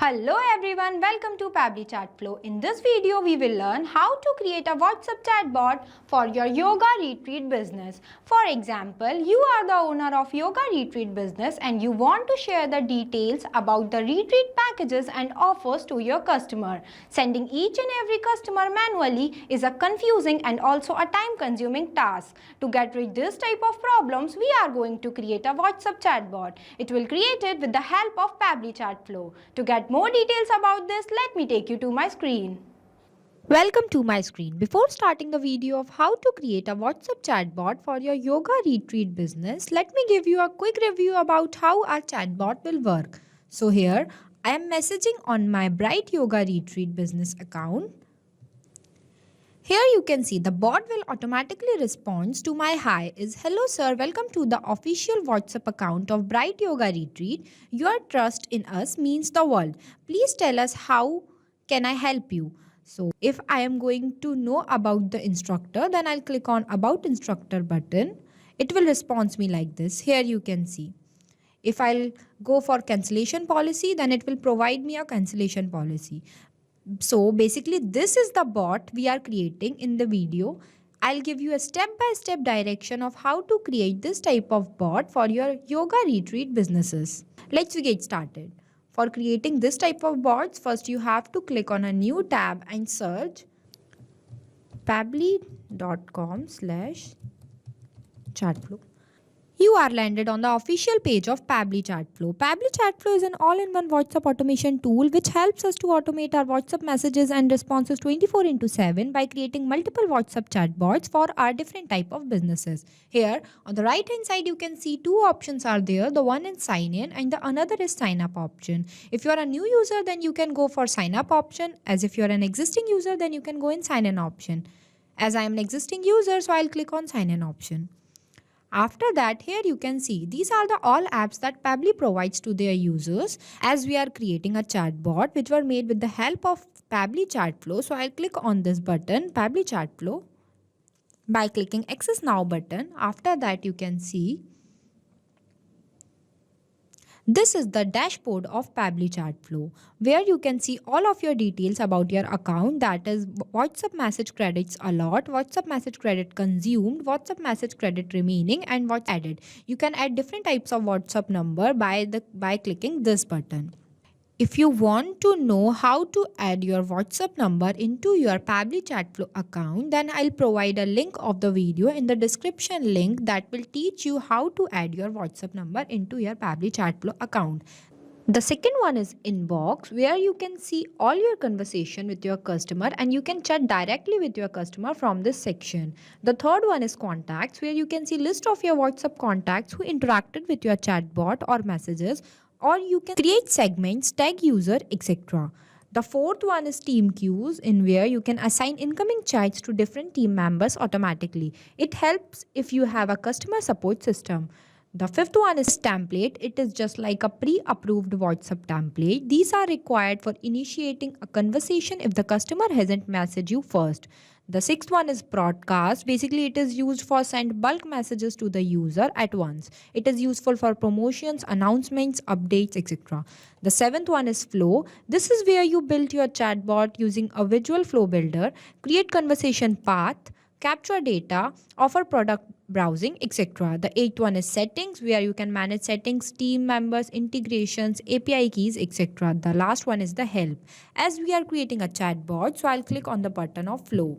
Hello everyone, welcome to Pabbly Chatflow. In this video, we will learn how to create a WhatsApp chatbot for your yoga retreat business. For example, you are the owner of yoga retreat business and you want to share the details about the retreat packages and offers to your customer. Sending each and every customer manually is a confusing and also a time-consuming task. To get rid of this type of problems, we are going to create a WhatsApp chatbot. It will create it with the help of Pabbly Chatflow. To get more details about this, let me take you to my screen. Welcome to my screen. Before starting the video of how to create a WhatsApp chatbot for your yoga retreat business, let me give you a quick review about how our chatbot will work. So here, I am messaging on my Bright Yoga Retreat business account. Here you can see the bot will automatically respond to my hi is hello sir, welcome to the official WhatsApp account of Bright Yoga Retreat. Your trust in us means the world. Please tell us how can I help you. So if I am going to know about the instructor, then I'll click on about instructor button. It will respond me like this. Here you can see. If I'll go for cancellation policy, then it will provide me a cancellation policy. So basically this is the bot we are creating in the video. I'll give you a step-by-step direction of how to create this type of bot for your yoga retreat businesses. Let's get started. For creating this type of bots, first you have to click on a new tab and search pabbly.com/chatflow. You are landed on the official page of Pabbly Chatflow. Pabbly Chatflow is an all-in-one WhatsApp automation tool which helps us to automate our WhatsApp messages and responses 24/7 by creating multiple WhatsApp chatbots for our different type of businesses. Here on the right hand side you can see two options are there. The one is sign in and the another is sign up option. If you are a new user, then you can go for sign up option. As if you are an existing user, then you can go in sign in option. As I am an existing user, so I'll click on sign in option. After that, here you can see these are the all apps that Pabbly provides to their users as we are creating a chatbot which were made with the help of Pabbly Chatflow. So I'll click on this button, Pabbly Chatflow, by clicking Access Now button. After that, you can see this is the dashboard of Pabbly Chatflow, where you can see all of your details about your account, that is WhatsApp message credits allot, WhatsApp message credit consumed, WhatsApp message credit remaining, and what's added. You can add different types of WhatsApp number by clicking this button. If you want to know how to add your WhatsApp number into your Pabbly Chatflow account, then I'll provide a link of the video in the description link that will teach you how to add your WhatsApp number into your Pabbly Chatflow account. The second one is inbox, where you can see all your conversation with your customer and you can chat directly with your customer from this section. The third one is contacts, where you can see list of your WhatsApp contacts who interacted with your chatbot or messages, or you can create segments, tag user, etc. The fourth one is team queues, in where you can assign incoming chats to different team members automatically. It helps if you have a customer support system. The fifth one is template. It is just like a pre-approved WhatsApp template. These are required for initiating a conversation if the customer hasn't messaged you first. The sixth one is broadcast. Basically, it is used for send bulk messages to the user at once. It is useful for promotions, announcements, updates, etc. The seventh one is flow. This is where you build your chatbot using a visual flow builder, create conversation path, capture data, offer product browsing, etc. The eighth one is settings, where you can manage settings, team members, integrations, API keys, etc. The last one is the help. As we are creating a chatbot, so I'll click on the button of flow.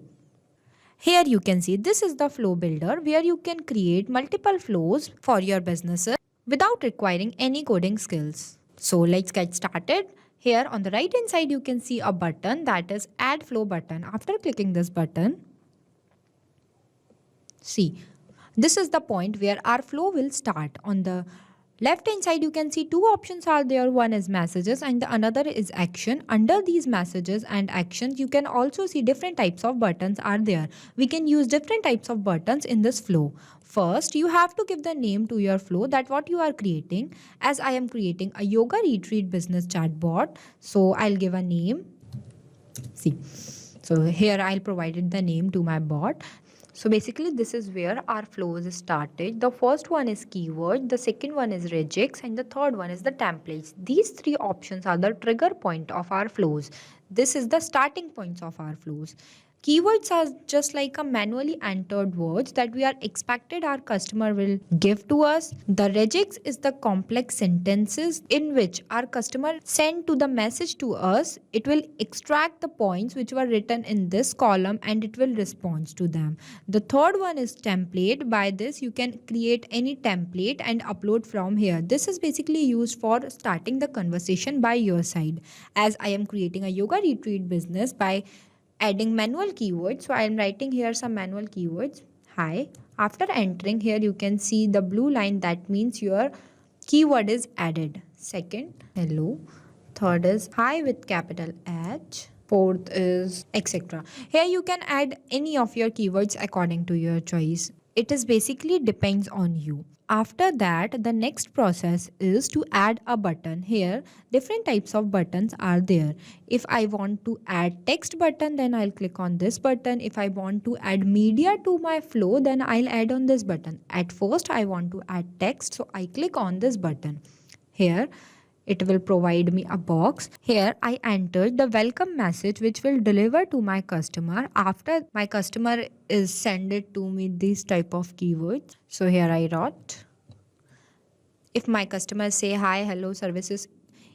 Here you can see this is the flow builder, where you can create multiple flows for your businesses without requiring any coding skills. So let's get started. Here on the right hand side you can see a button, that is add flow button. After clicking this button, see, this is the point where our flow will start. On the left hand side you can see two options are there. One is messages and the another is action. Under these messages and actions you can also see different types of buttons are there. We can use different types of buttons in this flow. First, you have to give the name to your flow, that what you are creating. As I am creating a yoga retreat business chatbot, so I'll give a name. See, so here I'll provide the name to my bot. So basically this is where our flows started. The first one is keyword, the second one is regex, and the third one is the templates. These three options are the trigger point of our flows. This is the starting points of our flows. Keywords are just like a manually entered words that we are expected our customer will give to us. The regex is the complex sentences in which our customer send to the message to us. It will extract the points which were written in this column and it will respond to them. The third one is template. By this you can create any template and upload from here. This is basically used for starting the conversation by your side. As I am creating a yoga retreat business by adding manual keywords. So I am writing here some manual keywords. Hi. After entering here, you can see the blue line, that means your keyword is added. Second, hello. Third is hi with capital H. Fourth is etc. Here you can add any of your keywords according to your choice. It is basically depends on you. After that, the next process is to add a button. Here, different types of buttons are there. If I want to add text button, then I'll click on this button. If I want to add media to my flow, then I'll add on this button. At first, I want to add text, so I click on this button. Here, it will provide me a box. Here I entered the welcome message which will deliver to my customer after my customer is send it to me these type of keywords. So here I wrote, if my customers say hi, hello, services,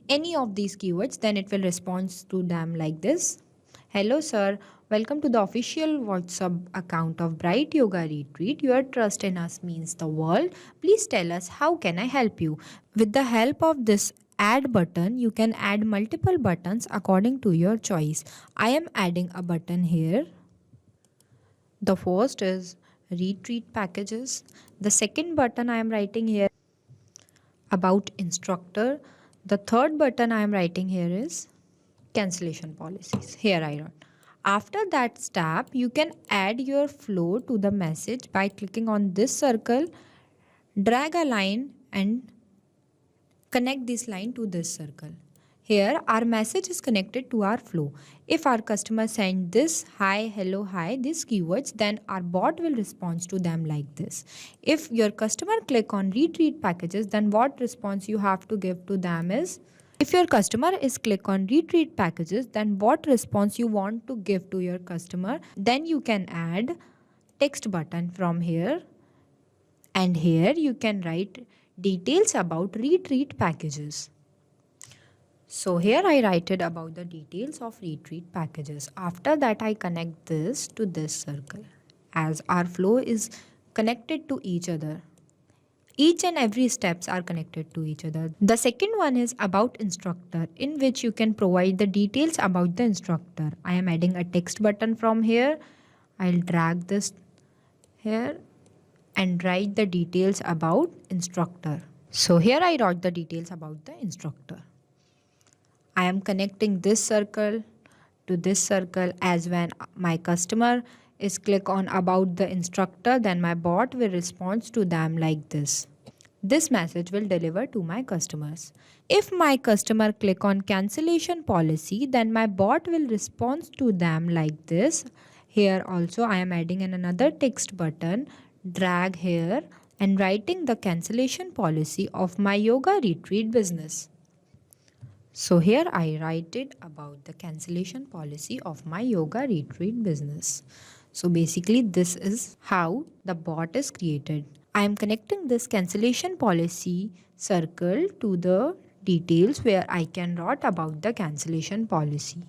any of these keywords, then it will respond to them like this. Hello sir, welcome to the official WhatsApp account of Bright Yoga Retreat. Your trust in us means the world. Please tell us how can I help you. With the help of this add button, you can add multiple buttons according to your choice. I am adding a button here. The first is retreat packages. The second button I am writing here about instructor. The third button I am writing here is cancellation policies. Here I wrote. After that step, you can add your flow to the message by clicking on this circle, drag a line and connect this line to this circle. Here our message is connected to our flow. If our customer send this hi, hello, hi, these keywords, then our bot will respond to them like this. If your customer click on retreat packages, then what response you have to give to them is, if your customer is click on retreat packages, then what response you want to give to your customer, then you can add text button from here, and here you can write details about retreat packages. So here I write it about the details of retreat packages. After that I connect this to this circle as our flow is connected to each other. Each and every steps are connected to each other. The second one is about instructor, in which you can provide the details about the instructor. I am adding a text button from here. I'll drag this here and write the details about instructor. So here I wrote the details about the instructor. I am connecting this circle to this circle, as when my customer is click on about the instructor, then my bot will respond to them like this. This message will deliver to my customers. If my customer click on cancellation policy, then my bot will respond to them like this. Here also I am adding another text button, drag here and writing the cancellation policy of my yoga retreat business. So here I write it about the cancellation policy of my yoga retreat business. So basically this is how the bot is created. I am connecting this cancellation policy circle to the details where I can write about the cancellation policy.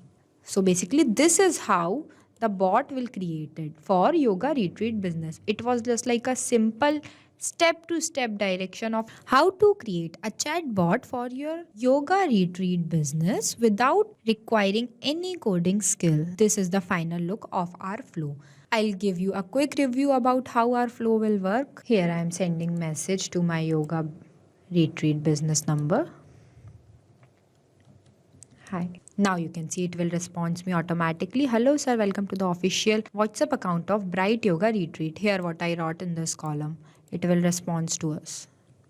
So basically this is how the bot will create it for yoga retreat business. It was just like a simple step-to-step direction of how to create a chatbot for your yoga retreat business without requiring any coding skill. This is the final look of our flow. I'll give you a quick review about how our flow will work. Here I am sending message to my yoga retreat business number. Hi. Now you can see it will respond me automatically. Hello sir, welcome to the official WhatsApp account of Bright Yoga Retreat. Here what I wrote in this column. It will respond to us.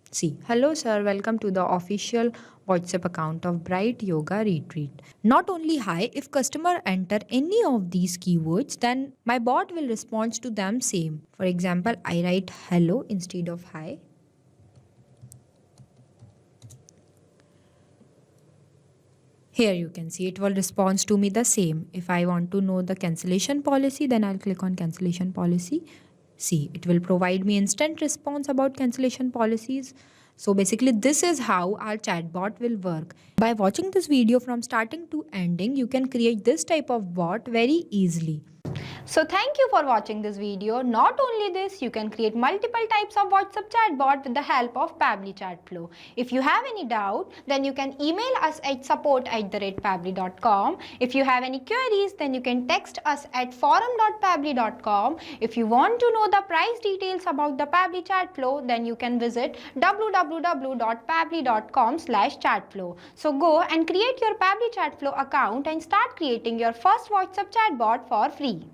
See, hello sir, welcome to the official WhatsApp account of Bright Yoga Retreat. Not only hi, if customer enter any of these keywords, then my bot will respond to them same. For example, I write hello instead of hi. Here you can see it will respond to me the same. If I want to know the cancellation policy, then I'll click on cancellation policy. See, it will provide me instant response about cancellation policies. So basically this is how our chatbot will work. By watching this video from starting to ending, you can create this type of bot very easily. So thank you for watching this video. Not only this, you can create multiple types of WhatsApp chatbot with the help of Pabbly Chatflow. If you have any doubt, then you can email us at support@pabbly.com. If you have any queries, then you can text us at forum.pabbly.com. If you want to know the price details about the Pabbly Chatflow, then you can visit www.pabbly.com/chatflow. So go and create your Pabbly Chatflow account and start creating your first WhatsApp chatbot for free.